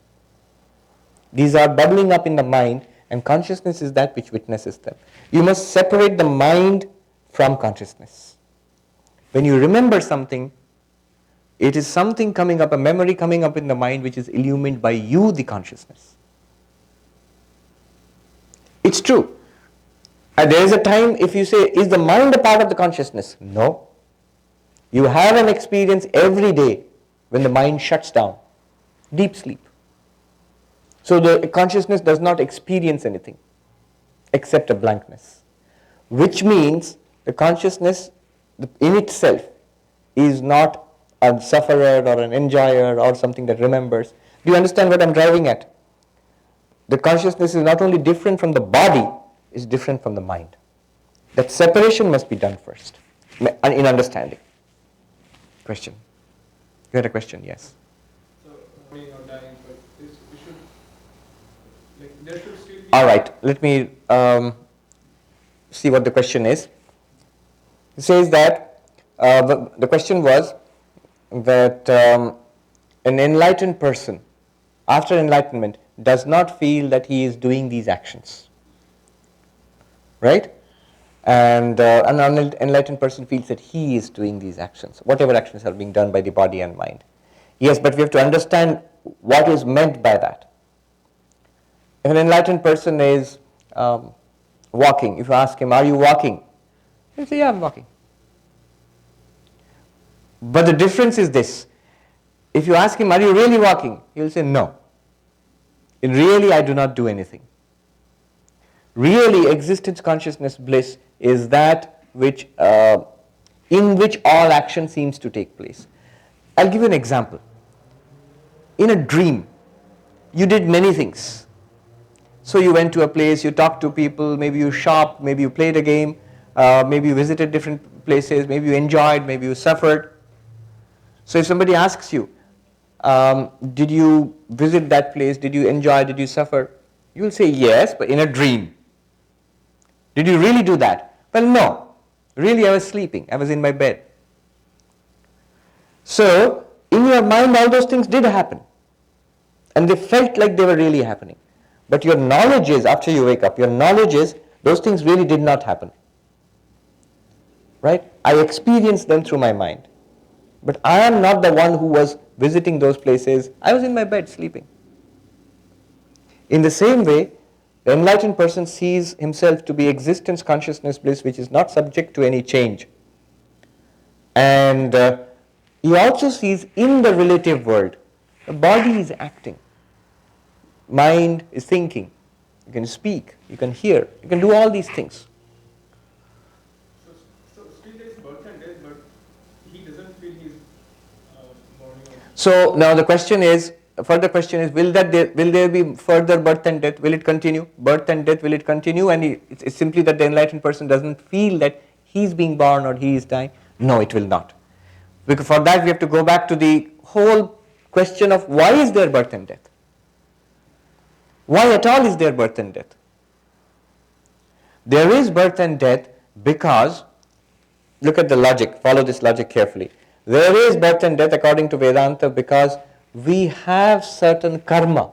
These are bubbling up in the mind, and consciousness is that which witnesses them. You must separate the mind from consciousness. When you remember something, it is something coming up, a memory coming up in the mind which is illumined by you, the consciousness. It's true. And there is a time if you say, is the mind a part of the consciousness? No. You have an experience every day when the mind shuts down, deep sleep. So the consciousness does not experience anything except a blankness, which means the consciousness in itself is not a sufferer or an enjoyer or something that remembers. Do you understand what I'm driving at? The consciousness is not only different from the body, it's different from the mind. That separation must be done first in understanding. Question. You had a question, yes. So, we are dying, but we should, like, there should still be... All right, let me see what the question is. It says that, the question was that an enlightened person, after enlightenment, does not feel that he is doing these actions. Right? And an unenlightened person feels that he is doing these actions, whatever actions are being done by the body and mind. Yes, but we have to understand what is meant by that. If an enlightened person is walking, if you ask him, are you walking? He'll say, yeah, I'm walking. But the difference is this. If you ask him, are you really walking? He'll say, no. In really, I do not do anything. Really, existence consciousness bliss is that which, in which all action seems to take place. I'll give you an example. In a dream, you did many things. So you went to a place, you talked to people, maybe you shopped, maybe you played a game, maybe you visited different places, maybe you enjoyed, maybe you suffered. So if somebody asks you, did you visit that place, did you enjoy, did you suffer? You will say yes, but in a dream. Did you really do that? Well, no. Really, I was sleeping. I was in my bed. So, in your mind, all those things did happen. And they felt like they were really happening. But your knowledge is, after you wake up, your knowledge is, those things really did not happen. Right? I experienced them through my mind. But I am not the one who was visiting those places. I was in my bed sleeping. In the same way, the enlightened person sees himself to be existence consciousness bliss which is not subject to any change. And he also sees in the relative world, the body is acting. Mind is thinking. You can speak, you can hear, you can do all these things. So still there is birth and death, but he doesn't feel his body. So now the question is, further question is, will there be further birth and death? Will it continue? Birth and death, will it continue? And it's simply that the enlightened person doesn't feel that he's being born or he is dying. No, it will not. Because for that we have to go back to the whole question of why is there birth and death? Why at all is there birth and death? There is birth and death because, look at the logic, follow this logic carefully. There is birth and death according to Vedanta because we have certain karma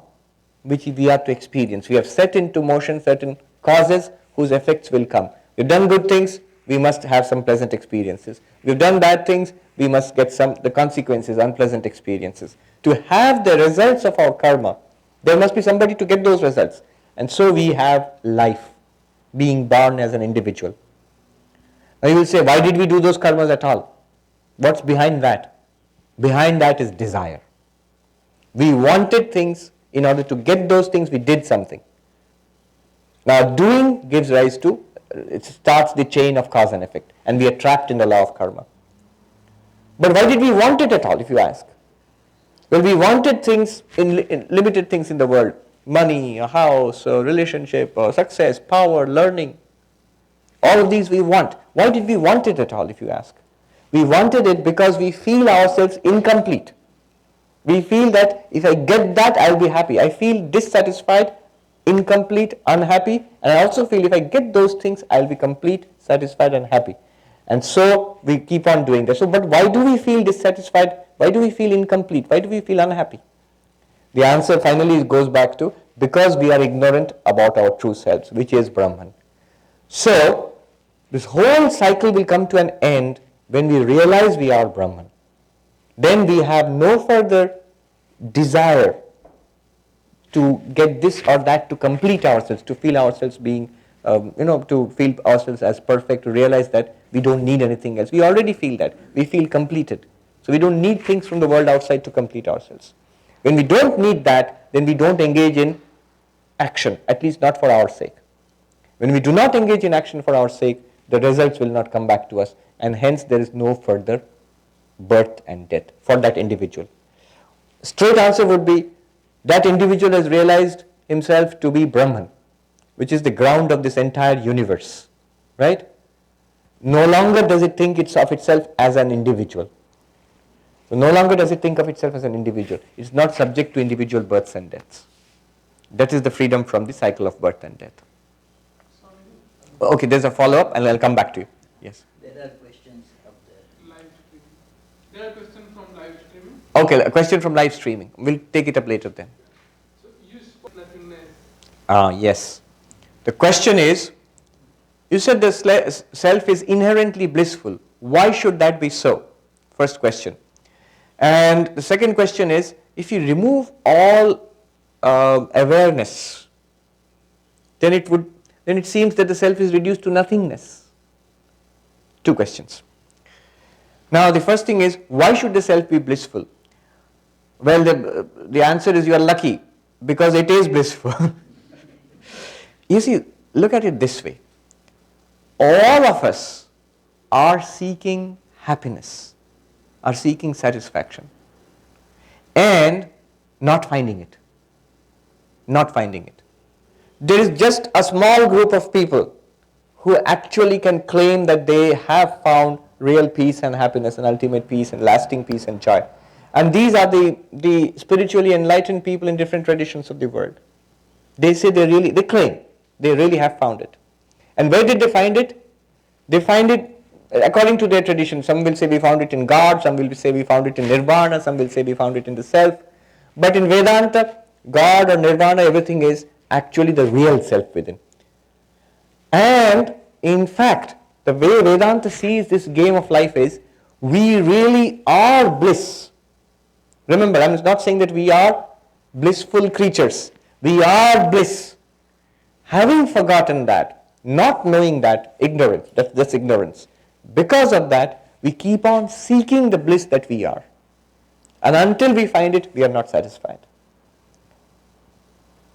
which we are to experience. We have set into motion certain causes whose effects will come. We've done good things, we must have some pleasant experiences. We've done bad things, we must get the consequences, unpleasant experiences. To have the results of our karma, there must be somebody to get those results. And so we have life, being born as an individual. Now you will say, why did we do those karmas at all? What's behind that? Behind that is desire. We wanted things. In order to get those things, we did something. Now doing gives rise to, it starts the chain of cause and effect, and we are trapped in the law of karma. But why did we want it at all, if you ask? Well, we wanted things, in limited things in the world. Money, a house, a relationship, or success, power, learning. All of these we want. Why did we want it at all, if you ask? We wanted it because we feel ourselves incomplete. We feel that if I get that, I'll be happy. I feel dissatisfied, incomplete, unhappy, and I also feel if I get those things, I'll be complete, satisfied, and happy. And so we keep on doing that. So, but why do we feel dissatisfied? Why do we feel incomplete? Why do we feel unhappy? The answer finally goes back to because we are ignorant about our true selves, which is Brahman. So, this whole cycle will come to an end when we realize we are Brahman. Then we have no further desire to get this or that, to complete ourselves, to feel ourselves being, to feel ourselves as perfect, to realize that we don't need anything else. We already feel that. We feel completed. So we don't need things from the world outside to complete ourselves. When we don't need that, then we don't engage in action, at least not for our sake. When we do not engage in action for our sake, the results will not come back to us, and hence there is no further birth and death for that individual. Straight answer would be that individual has realized himself to be Brahman, which is the ground of this entire universe, right? No longer does it think of itself as an individual. So no longer does it think of itself as an individual. It's not subject to individual births and deaths. That is the freedom from the cycle of birth and death. Okay, there's a follow-up and I'll come back to you. Yes. There are questions up there. Live streaming. There are questions from live streaming. Okay, a question from live streaming. We'll take it up later then. So you spoke nothingness. Yes. The question is, you said the self is inherently blissful. Why should that be so? First question. And the second question is, if you remove all awareness, then it seems that the self is reduced to nothingness. Two questions. Now the first thing is, why should the self be blissful? Well, the answer is you are lucky, because it is blissful. You see, look at it this way. All of us are seeking happiness, are seeking satisfaction, and not finding it. Not finding it. There is just a small group of people who actually can claim that they have found real peace and happiness and ultimate peace and lasting peace and joy. And these are the spiritually enlightened people in different traditions of the world. They say they claim they really have found it. And where did they find it? They find it according to their tradition. Some will say we found it in God, some will say we found it in Nirvana, some will say we found it in the self. But in Vedanta, God or Nirvana, everything is actually the real self within. And in fact, the way Vedanta sees this game of life is, we really are bliss. Remember, I'm not saying that we are blissful creatures. We are bliss. Having forgotten that, not knowing that, ignorance, that's ignorance. Because of that, we keep on seeking the bliss that we are. And until we find it, we are not satisfied.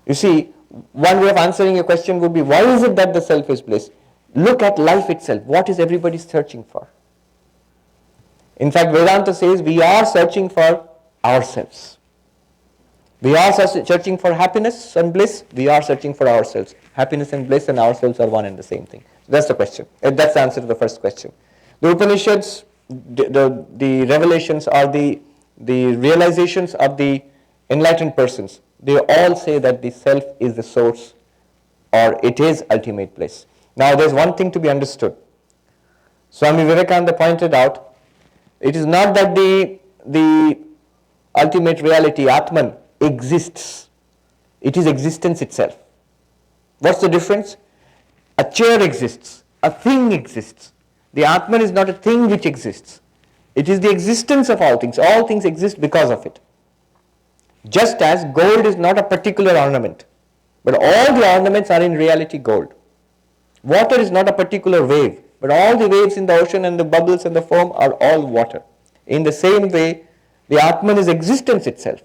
You see, one way of answering your question would be, why is it that the self is bliss? Look at life itself. What is everybody searching for? In fact, Vedanta says we are searching for ourselves. We are searching for happiness and bliss. We are searching for ourselves. Happiness and bliss and ourselves are one and the same thing. So that's the question. That's the answer to the first question. The Upanishads, the revelations or the realizations of the enlightened persons, they all say that the self is the source, or it is ultimate bliss. Now there's one thing to be understood. Swami Vivekananda pointed out, it is not that the ultimate reality, Atman, exists. It is existence itself. What's the difference? A chair exists, a thing exists. The Atman is not a thing which exists. It is the existence of all things. All things exist because of it. Just as gold is not a particular ornament, but all the ornaments are in reality gold. Water is not a particular wave, but all the waves in the ocean and the bubbles and the foam are all water. In the same way, the Atman is existence itself.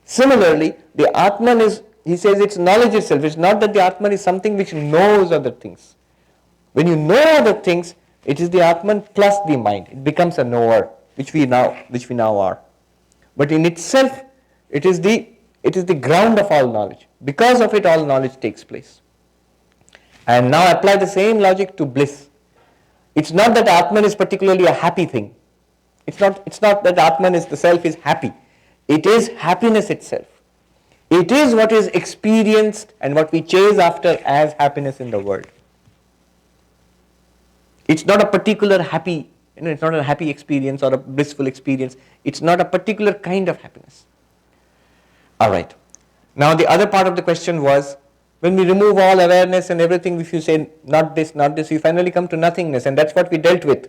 Similarly, the Atman is, he says, it's knowledge itself. It's not that the Atman is something which knows other things. When you know other things, it is the Atman plus the mind. It becomes a knower, which we now are. But in itself, it is the ground of all knowledge. Because of it, all knowledge takes place. And now apply the same logic to bliss. It's not that Atman is particularly a happy thing. It's not that Atman is the self is happy. It is happiness itself. It is what is experienced and what we chase after as happiness in the world. It's not a particular happy, it's not a happy experience or a blissful experience. It's not a particular kind of happiness. Alright. Now the other part of the question was, when we remove all awareness and everything, if you say not this, you finally come to nothingness, and that's what we dealt with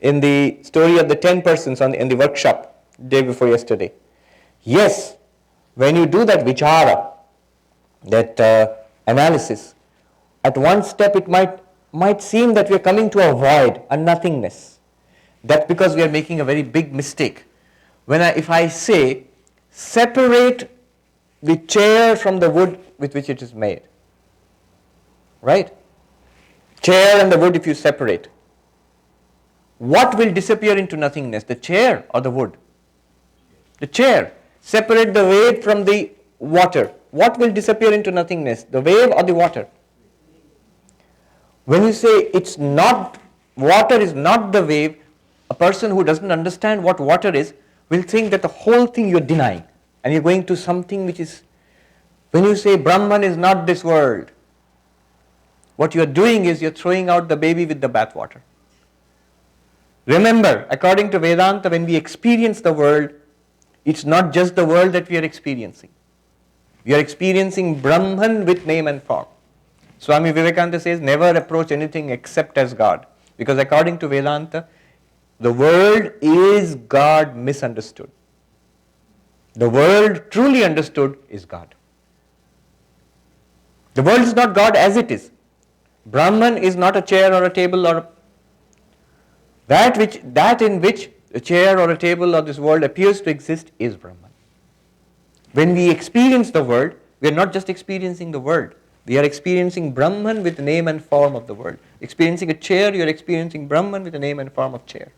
in the story of the 10 persons in the workshop day before yesterday. Yes, when you do that vichara, that analysis, at one step it might seem that we are coming to a void, a nothingness. That's because we are making a very big mistake. If I say, separate the chair from the wood with which it is made, right? Chair and the wood, if you separate, what will disappear into nothingness, the chair or the wood? The chair. Separate the wave from the water. What will disappear into nothingness, the wave or the water? When you say it's not, water is not the wave, a person who doesn't understand what water is will think that the whole thing you're denying, and you're going to something which is, when you say Brahman is not this world, what you're doing is you're throwing out the baby with the bathwater. Remember, according to Vedanta, when we experience the world, it's not just the world that we are experiencing. We are experiencing Brahman with name and form. Swami Vivekananda says, never approach anything except as God. Because according to Vedanta, the world is God misunderstood. The world truly understood is God. The world is not God as it is. Brahman is not a chair or a table or that in which a chair or a table or this world appears to exist is Brahman. When we experience the world, we are not just experiencing the world. We are experiencing Brahman with the name and form of the world. Experiencing a chair, you are experiencing Brahman with the name and form of chair.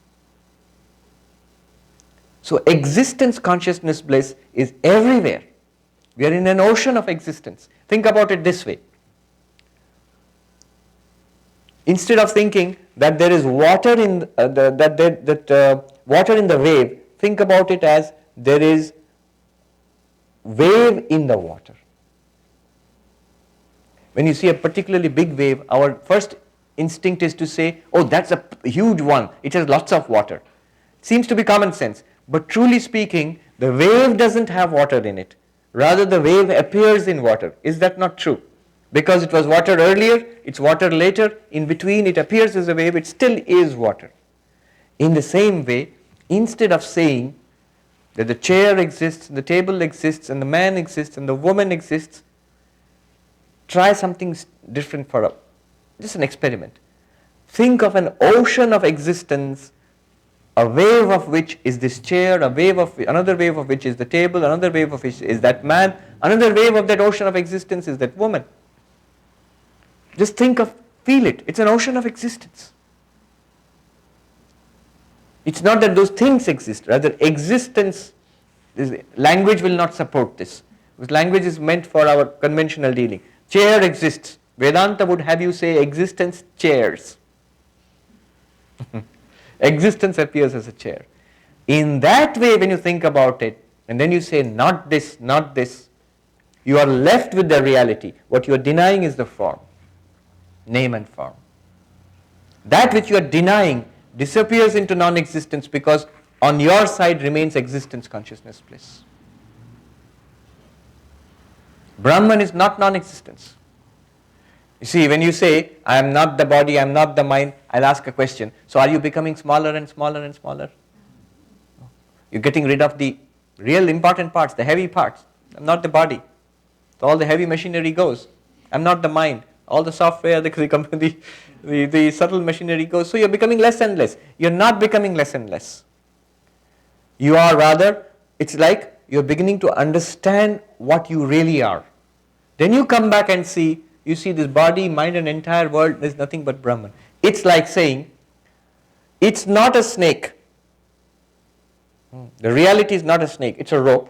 So existence consciousness bliss is everywhere. We are in an ocean of existence. Think about it this way. Instead of thinking that there is water in water in the wave, think about it as there is wave in the water. When you see a particularly big wave, our first instinct is to say, oh, that's a huge one. It has lots of water. It seems to be common sense. But truly speaking, the wave doesn't have water in it. Rather, the wave appears in water. Is that not true? Because it was water earlier, it's water later, in between it appears as a wave, it still is water. In the same way, instead of saying that the chair exists, the table exists, and the man exists, and the woman exists, try something different for just an experiment. Think of an ocean of existence, a wave of which is this chair, another wave of which is the table, another wave of which is that man, another wave of that ocean of existence is that woman. Just feel it. It's an ocean of existence. It's not that those things exist, rather existence, language will not support this. Because language is meant for our conventional dealing. Chair exists. Vedanta would have you say existence chairs. Existence appears as a chair. In that way, when you think about it, and then you say not this, you are left with the reality. What you are denying is the form, name and form. That which you are denying disappears into non-existence because on your side remains existence, consciousness, bliss. Brahman is not non-existence. You see, when you say, I am not the body, I am not the mind, I'll ask a question. So are you becoming smaller and smaller and smaller? You're getting rid of the real important parts, the heavy parts. I'm not the body. So all the heavy machinery goes. I'm not the mind. All the software, the subtle machinery goes. So you're becoming less and less. You're not becoming less and less. You are rather, it's like you're beginning to understand what you really are. Then you come back and see, you see this body, mind and entire world is nothing but Brahman. It's like saying, it's not a snake. The reality is not a snake, it's a rope.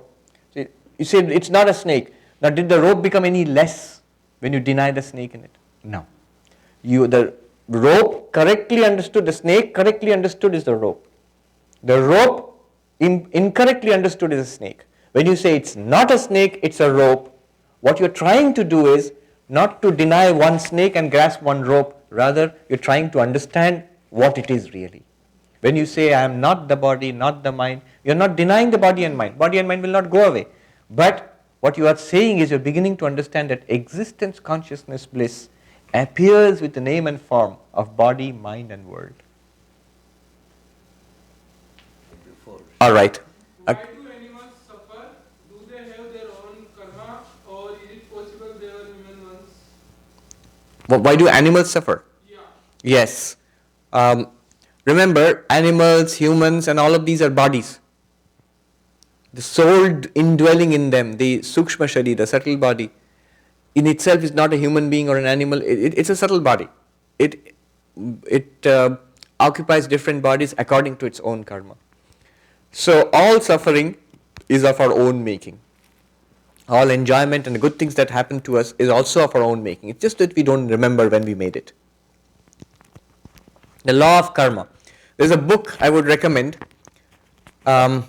So you said it's not a snake. Now did the rope become any less when you deny the snake in it? No. The rope correctly understood, the snake correctly understood is the rope. The rope incorrectly understood is a snake. When you say it's not a snake, it's a rope, what you're trying to do is not to deny one snake and grasp one rope, rather you're trying to understand what it is really. When you say I am not the body, not the mind, you're not denying the body and mind. Body and mind will not go away. But what you are saying is you're beginning to understand that existence, consciousness, bliss appears with the name and form of body, mind and world. Before. All right. Why do animals suffer? Do they have their own karma, or is it possible they are human ones? Why do animals suffer? Yeah. Yes. Remember, animals, humans and all of these are bodies. The soul indwelling in them, the sukshma shari, the subtle body, in itself is not a human being or an animal, it's a subtle body. It occupies different bodies according to its own karma. So all suffering is of our own making. All enjoyment and the good things that happen to us is also of our own making. It's just that we don't remember when we made it. The law of karma. There's a book I would recommend, The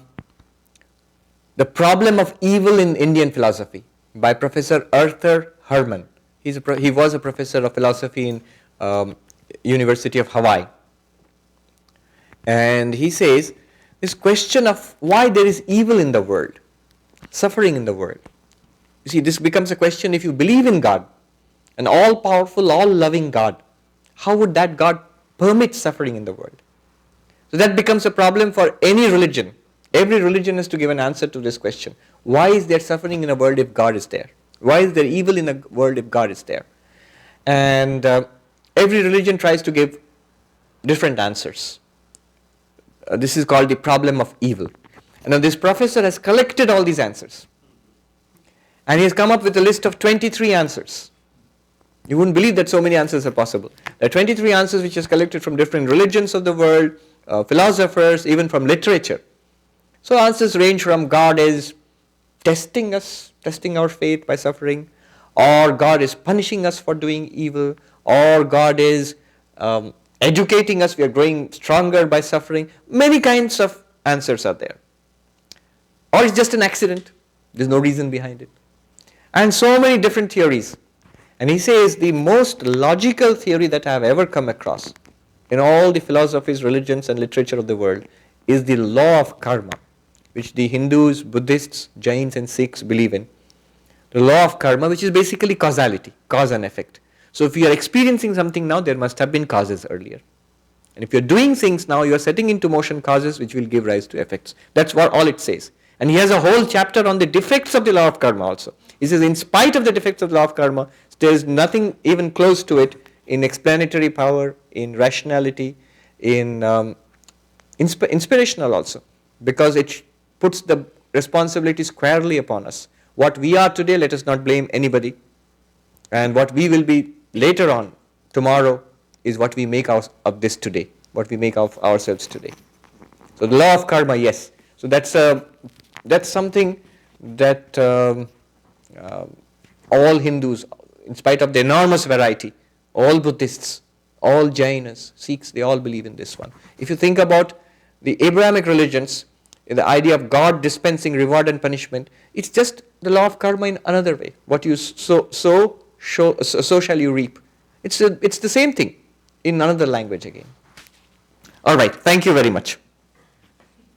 Problem of Evil in Indian Philosophy by Professor Arthur Herman. He was a professor of philosophy in University of Hawaii. And he says, this question of why there is evil in the world, suffering in the world. You see, this becomes a question if you believe in God, an all-powerful, all-loving God, how would that God permit suffering in the world? So that becomes a problem for any religion. Every religion has to give an answer to this question. Why is there suffering in a world if God is there? Why is there evil in a world if God is there? And every religion tries to give different answers. This is called the problem of evil. And now this professor has collected all these answers. And he has come up with a list of 23 answers. You wouldn't believe that so many answers are possible. There are 23 answers which is collected from different religions of the world, philosophers, even from literature. So answers range from God is testing us, testing our faith by suffering, or God is punishing us for doing evil, or God is educating us, we are growing stronger by suffering. Many kinds of answers are there. Or it's just an accident, there's no reason behind it. And so many different theories. And he says the most logical theory that I have ever come across in all the philosophies, religions and literature of the world is the law of karma, which the Hindus, Buddhists, Jains and Sikhs believe in. The law of karma, which is basically causality, cause and effect. So if you are experiencing something now, there must have been causes earlier. And if you are doing things now, you are setting into motion causes which will give rise to effects. That's what all it says. And he has a whole chapter on the defects of the law of karma also. He says in spite of the defects of the law of karma, there is nothing even close to it in explanatory power, in rationality, in inspirational also. Because it puts the responsibility squarely upon us. What we are today, let us not blame anybody. And what we will be later on, tomorrow, is what we make of this today. What we make of ourselves today. So the law of karma, yes. So that's something that all Hindus, in spite of the enormous variety, all Buddhists, all Jainas, Sikhs, they all believe in this one. If you think about the Abrahamic religions, the idea of God dispensing reward and punishment, it's just the law of karma in another way. What you sow, so shall you reap. It's the same thing in another language again. All right, thank you very much.